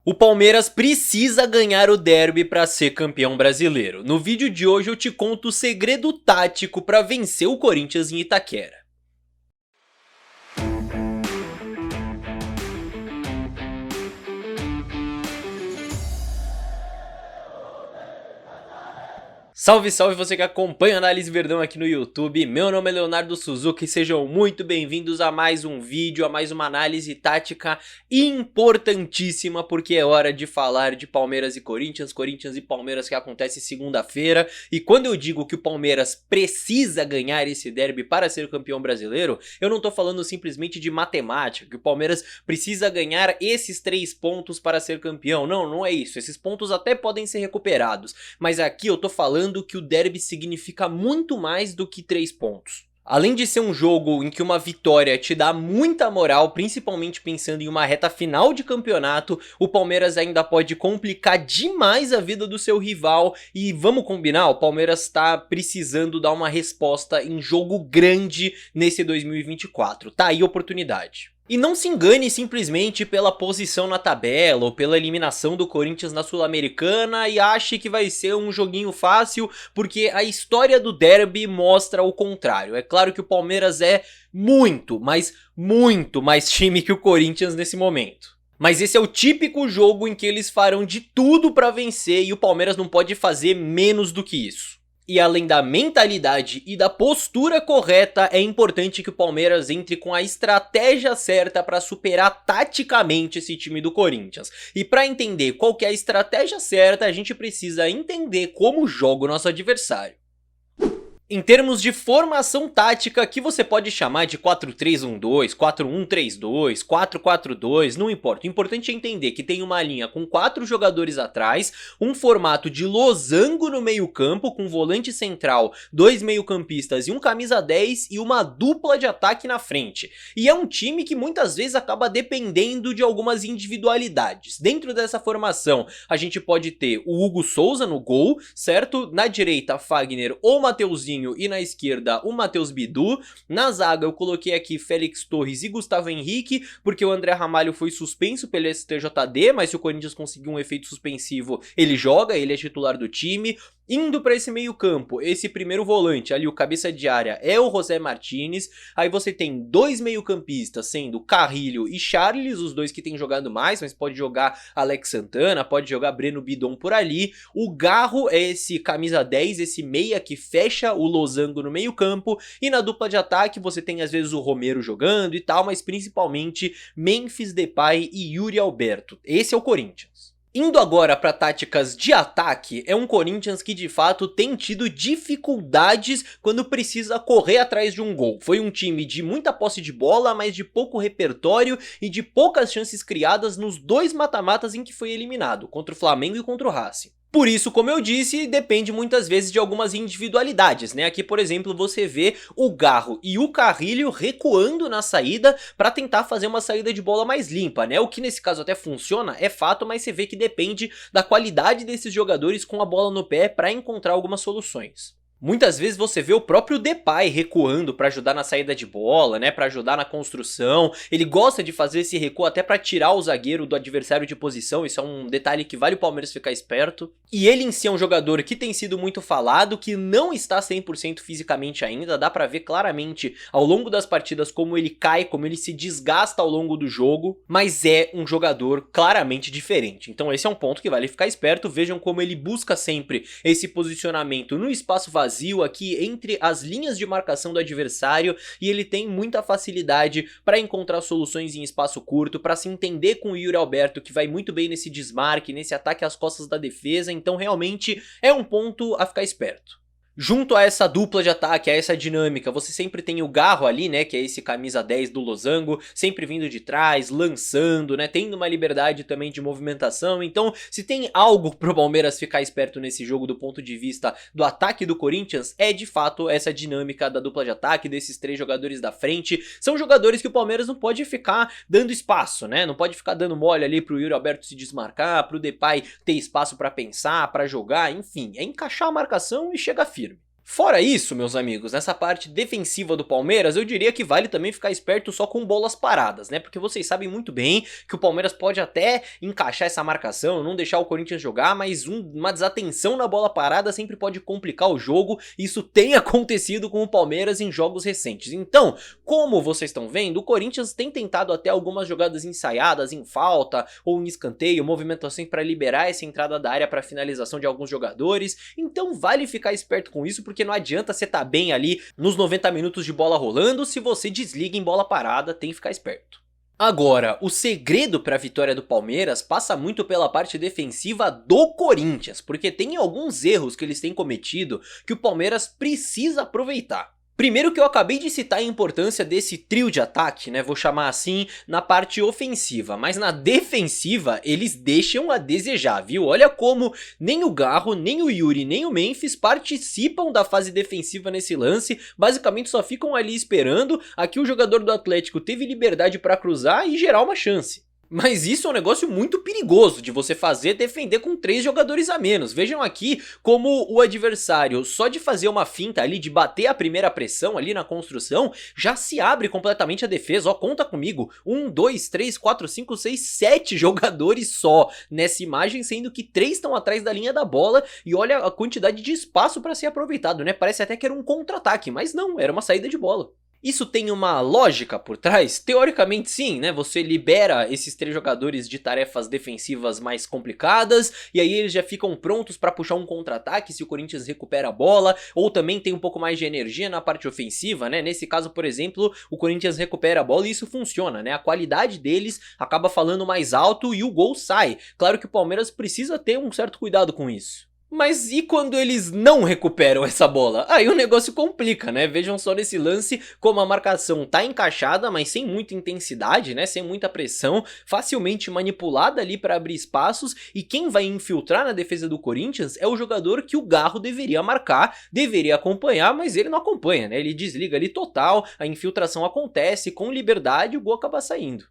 O Palmeiras precisa ganhar o derby para ser campeão brasileiro. No vídeo de hoje eu te conto o segredo tático para vencer o Corinthians em Itaquera. Salve, salve você que acompanha a Análise Verdão aqui no YouTube, meu nome é Leonardo Suzuki e sejam muito bem-vindos a mais um vídeo, a mais uma análise tática importantíssima, porque é hora de falar de Palmeiras e Corinthians, Corinthians e Palmeiras que acontece segunda-feira, e quando eu digo que o Palmeiras precisa ganhar esse derby para ser campeão brasileiro, eu não tô falando simplesmente de matemática, que o Palmeiras precisa ganhar esses 3 pontos para ser campeão, não é isso, esses pontos até podem ser recuperados, mas aqui eu tô falando que o derby significa muito mais do que 3 pontos. Além de ser um jogo em que uma vitória te dá muita moral, principalmente pensando em uma reta final de campeonato, o Palmeiras ainda pode complicar demais a vida do seu rival e vamos combinar, o Palmeiras tá precisando dar uma resposta em jogo grande nesse 2024, tá aí a oportunidade. E não se engane simplesmente pela posição na tabela ou pela eliminação do Corinthians na Sul-Americana e ache que vai ser um joguinho fácil, porque a história do derby mostra o contrário. É claro que o Palmeiras é muito, mas muito mais time que o Corinthians nesse momento. Mas esse é o típico jogo em que eles farão de tudo pra vencer e o Palmeiras não pode fazer menos do que isso. E além da mentalidade e da postura correta, é importante que o Palmeiras entre com a estratégia certa para superar taticamente esse time do Corinthians. E para entender qual que é a estratégia certa, a gente precisa entender como joga o nosso adversário. Em termos de formação tática, que você pode chamar de 4-3-1-2, 4-1-3-2, 4-4-2, não importa. O importante é entender que tem uma linha com 4 jogadores atrás, um formato de losango no meio campo, com volante central, 2 meio-campistas e um camisa 10 e uma dupla de ataque na frente. E é um time que muitas vezes acaba dependendo de algumas individualidades. Dentro dessa formação, a gente pode ter o Hugo Souza no gol, certo? Na direita, Fagner ou Mateuzinho, e na esquerda o Matheus Bidu. Na zaga eu coloquei aqui Félix Torres e Gustavo Henrique, porque o André Ramalho foi suspenso pelo STJD, mas se o Corinthians conseguir um efeito suspensivo, ele joga, ele é titular do time. Indo para esse meio campo, esse primeiro volante ali, o cabeça de área, é o José Martinez. Aí você tem 2 meio campistas, sendo Carrilho e Charles, os dois que têm jogado mais, mas pode jogar Alex Santana, pode jogar Breno Bidon por ali. O Garro é esse camisa 10, esse meia que fecha o losango no meio campo. E na dupla de ataque você tem às vezes o Romero jogando e tal, mas principalmente Memphis Depay e Yuri Alberto. Esse é o Corinthians. Indo agora para táticas de ataque, é um Corinthians que de fato tem tido dificuldades quando precisa correr atrás de um gol. Foi um time de muita posse de bola, mas de pouco repertório e de poucas chances criadas nos 2 mata-matas em que foi eliminado, contra o Flamengo e contra o Racing. Por isso, como eu disse, depende muitas vezes de algumas individualidades, né? Aqui, por exemplo, você vê o Garro e o Carrilho recuando na saída para tentar fazer uma saída de bola mais limpa, né? O que nesse caso até funciona, é fato, mas você vê que depende da qualidade desses jogadores com a bola no pé para encontrar algumas soluções. Muitas vezes você vê o próprio Depay recuando para ajudar na saída de bola, né, para ajudar na construção. Ele gosta de fazer esse recuo até para tirar o zagueiro do adversário de posição, isso é um detalhe que vale o Palmeiras ficar esperto. E ele em si é um jogador que tem sido muito falado, que não está 100% fisicamente ainda, dá para ver claramente ao longo das partidas como ele cai, como ele se desgasta ao longo do jogo, mas é um jogador claramente diferente. Então esse é um ponto que vale ficar esperto, vejam como ele busca sempre esse posicionamento no espaço vazio, aqui entre as linhas de marcação do adversário, e ele tem muita facilidade para encontrar soluções em espaço curto, para se entender com o Yuri Alberto, que vai muito bem nesse desmarque, nesse ataque às costas da defesa, então realmente é um ponto a ficar esperto. Junto a essa dupla de ataque, a essa dinâmica, você sempre tem o Garro ali, né, que é esse camisa 10 do losango, sempre vindo de trás, lançando, né, tendo uma liberdade também de movimentação. Então, se tem algo pro Palmeiras ficar esperto nesse jogo do ponto de vista do ataque do Corinthians, é de fato essa dinâmica da dupla de ataque, desses 3 jogadores da frente. São jogadores que o Palmeiras não pode ficar dando espaço, né, não pode ficar dando mole ali pro Yuri Alberto se desmarcar, pro Depay ter espaço pra pensar, pra jogar, enfim, é encaixar a marcação e chegar firme. Fora isso, meus amigos, nessa parte defensiva do Palmeiras, eu diria que vale também ficar esperto só com bolas paradas, né? Porque vocês sabem muito bem que o Palmeiras pode até encaixar essa marcação, não deixar o Corinthians jogar, mas uma desatenção na bola parada sempre pode complicar o jogo. Isso tem acontecido com o Palmeiras em jogos recentes. Então, como vocês estão vendo, o Corinthians tem tentado até algumas jogadas ensaiadas em falta ou em escanteio, movimentações para liberar essa entrada da área para finalização de alguns jogadores. Então vale ficar esperto com isso, porque não adianta você estar bem ali nos 90 minutos de bola rolando se você desliga em bola parada, tem que ficar esperto. Agora, o segredo para a vitória do Palmeiras passa muito pela parte defensiva do Corinthians, porque tem alguns erros que eles têm cometido que o Palmeiras precisa aproveitar. Primeiro que eu acabei de citar a importância desse trio de ataque, né, vou chamar assim, na parte ofensiva, mas na defensiva eles deixam a desejar, viu? Olha como nem o Garro, nem o Yuri, nem o Memphis participam da fase defensiva nesse lance, basicamente só ficam ali esperando. Aqui o jogador do Atlético teve liberdade para cruzar e gerar uma chance. Mas isso é um negócio muito perigoso de você fazer, defender com 3 jogadores a menos. Vejam aqui como o adversário, só de fazer uma finta ali, de bater a primeira pressão ali na construção, já se abre completamente a defesa. Ó, conta comigo, 1, 2, 3, 4, 5, 6, 7 jogadores só nessa imagem, sendo que 3 estão atrás da linha da bola. E olha a quantidade de espaço para ser aproveitado, né? Parece até que era um contra-ataque, mas não, era uma saída de bola. Isso tem uma lógica por trás? Teoricamente sim, né? Você libera esses 3 jogadores de tarefas defensivas mais complicadas, e aí eles já ficam prontos para puxar um contra-ataque se o Corinthians recupera a bola, ou também tem um pouco mais de energia na parte ofensiva, né? Nesse caso, por exemplo, o Corinthians recupera a bola e isso funciona, né? A qualidade deles acaba falando mais alto e o gol sai. Claro que o Palmeiras precisa ter um certo cuidado com isso. Mas e quando eles não recuperam essa bola? Aí o negócio complica, né? Vejam só nesse lance como a marcação tá encaixada, mas sem muita intensidade, né? Sem muita pressão, facilmente manipulada ali para abrir espaços, e quem vai infiltrar na defesa do Corinthians é o jogador que o Garro deveria marcar, deveria acompanhar, mas ele não acompanha, né? Ele desliga ali total, a infiltração acontece com liberdade e o gol acaba saindo.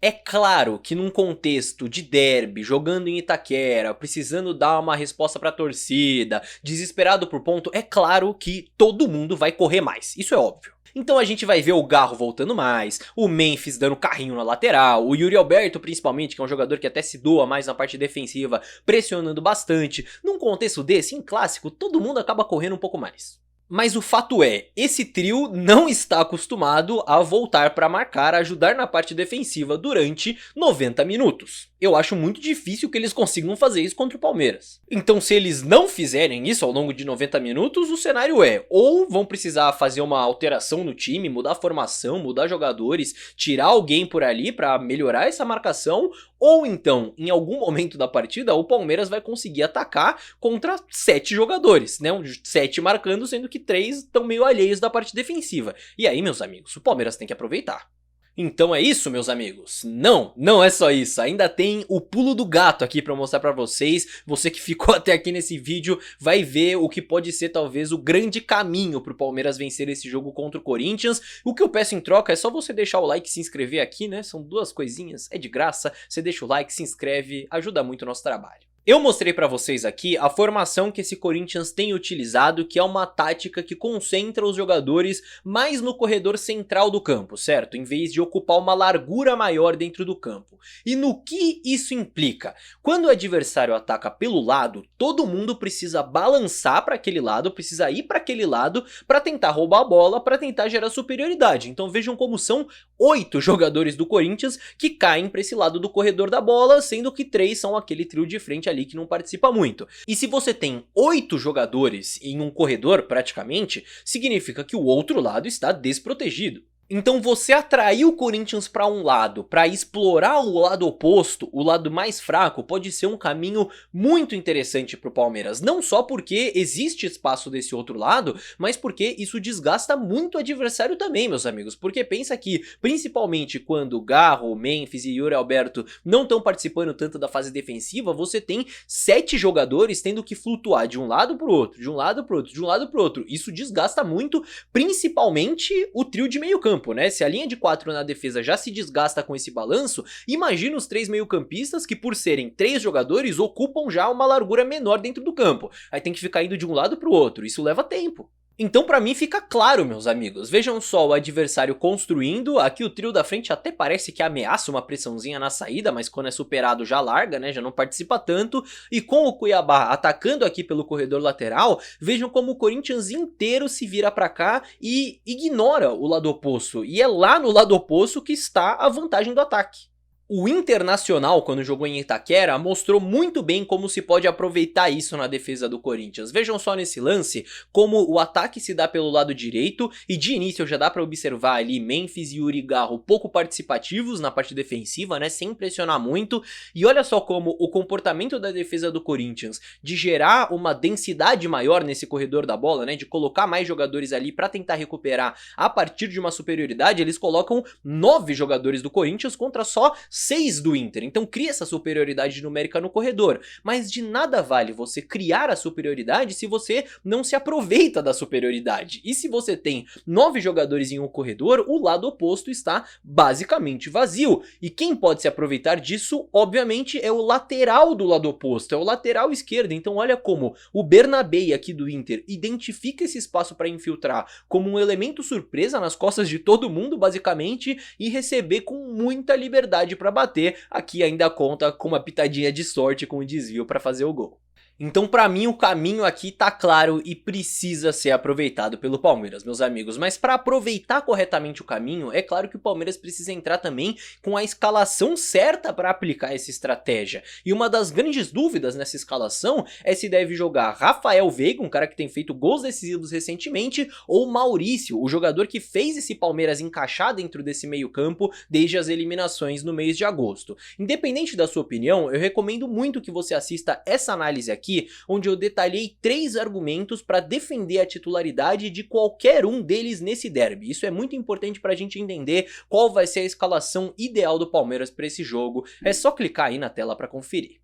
É claro que num contexto de derby, jogando em Itaquera, precisando dar uma resposta pra torcida, desesperado por ponto, é claro que todo mundo vai correr mais, isso é óbvio. Então a gente vai ver o Garro voltando mais, o Memphis dando carrinho na lateral, o Yuri Alberto principalmente, que é um jogador que até se doa mais na parte defensiva, pressionando bastante. Num contexto desse, em clássico, todo mundo acaba correndo um pouco mais. Mas o fato é, esse trio não está acostumado a voltar para marcar, ajudar na parte defensiva durante 90 minutos. Eu acho muito difícil que eles consigam fazer isso contra o Palmeiras. Então se eles não fizerem isso ao longo de 90 minutos, o cenário é, ou vão precisar fazer uma alteração no time, mudar a formação, mudar jogadores, tirar alguém por ali para melhorar essa marcação, ou então, em algum momento da partida, o Palmeiras vai conseguir atacar contra 7 jogadores, né? 7 marcando, sendo que 3 estão meio alheios da parte defensiva. E aí, meus amigos, o Palmeiras tem que aproveitar. Então é isso, meus amigos? Não, não é só isso, ainda tem o pulo do gato aqui pra mostrar pra vocês. Você que ficou até aqui nesse vídeo vai ver o que pode ser talvez o grande caminho pro Palmeiras vencer esse jogo contra o Corinthians. O que eu peço em troca é só você deixar o like e se inscrever aqui, né? São 2 coisinhas, é de graça. Você deixa o like, se inscreve, ajuda muito o nosso trabalho. Eu mostrei pra vocês aqui a formação que esse Corinthians tem utilizado, que é uma tática que concentra os jogadores mais no corredor central do campo, certo? Em vez de ocupar uma largura maior dentro do campo. E no que isso implica? Quando o adversário ataca pelo lado, todo mundo precisa balançar para aquele lado, precisa ir para aquele lado para tentar roubar a bola, para tentar gerar superioridade. Então vejam como são 8 jogadores do Corinthians que caem para esse lado do corredor da bola, sendo que 3 são aquele trio de frente ali que não participa muito. E se você tem 8 jogadores em um corredor praticamente, significa que o outro lado está desprotegido. Então você atrair o Corinthians para um lado, para explorar o lado oposto, o lado mais fraco, pode ser um caminho muito interessante para o Palmeiras. Não só porque existe espaço desse outro lado, mas porque isso desgasta muito o adversário também, meus amigos. Porque pensa que, principalmente quando Garro, Memphis e Yuri Alberto não estão participando tanto da fase defensiva, você tem 7 jogadores tendo que flutuar de um lado para o outro, de um lado para o outro, de um lado para o outro. Isso desgasta muito, principalmente o trio de meio campo. campo, né? Se a linha de 4 na defesa já se desgasta com esse balanço, imagina os 3 meio-campistas que, por serem 3 jogadores, ocupam já uma largura menor dentro do campo. Aí tem que ficar indo de um lado pro outro, isso leva tempo. Então pra mim fica claro, meus amigos, vejam só o adversário construindo, aqui o trio da frente até parece que ameaça uma pressãozinha na saída, mas quando é superado já larga, né, já não participa tanto, e com o Cuiabá atacando aqui pelo corredor lateral, vejam como o Corinthians inteiro se vira pra cá e ignora o lado oposto, e é lá no lado oposto que está a vantagem do ataque. O Internacional, quando jogou em Itaquera, mostrou muito bem como se pode aproveitar isso na defesa do Corinthians. Vejam só nesse lance como o ataque se dá pelo lado direito e de início já dá pra observar ali Memphis e Yuri Garro pouco participativos na parte defensiva, né, sem pressionar muito. E olha só como o comportamento da defesa do Corinthians de gerar uma densidade maior nesse corredor da bola, né, de colocar mais jogadores ali pra tentar recuperar a partir de uma superioridade, eles colocam 9 jogadores do Corinthians contra só 6 do Inter, então cria essa superioridade numérica no corredor, mas de nada vale você criar a superioridade se você não se aproveita da superioridade, e se você tem 9 jogadores em um corredor, o lado oposto está basicamente vazio, e quem pode se aproveitar disso, obviamente, é o lateral do lado oposto, é o lateral esquerdo, então olha como o Bernabei aqui do Inter identifica esse espaço para infiltrar como um elemento surpresa nas costas de todo mundo, basicamente, e receber com muita liberdade para bater, aqui ainda conta com uma pitadinha de sorte com o desvio para fazer o gol. Então pra mim o caminho aqui tá claro e precisa ser aproveitado pelo Palmeiras, meus amigos, mas pra aproveitar corretamente o caminho, é claro que o Palmeiras precisa entrar também com a escalação certa pra aplicar essa estratégia, e uma das grandes dúvidas nessa escalação é se deve jogar Rafael Veiga, um cara que tem feito gols decisivos recentemente, ou Maurício, o jogador que fez esse Palmeiras encaixar dentro desse meio campo desde as eliminações no mês de agosto. Independente da sua opinião, eu recomendo muito que você assista essa análise aqui, onde eu detalhei 3 argumentos para defender a titularidade de qualquer um deles nesse derby. Isso é muito importante para a gente entender qual vai ser a escalação ideal do Palmeiras para esse jogo. É só clicar aí na tela para conferir.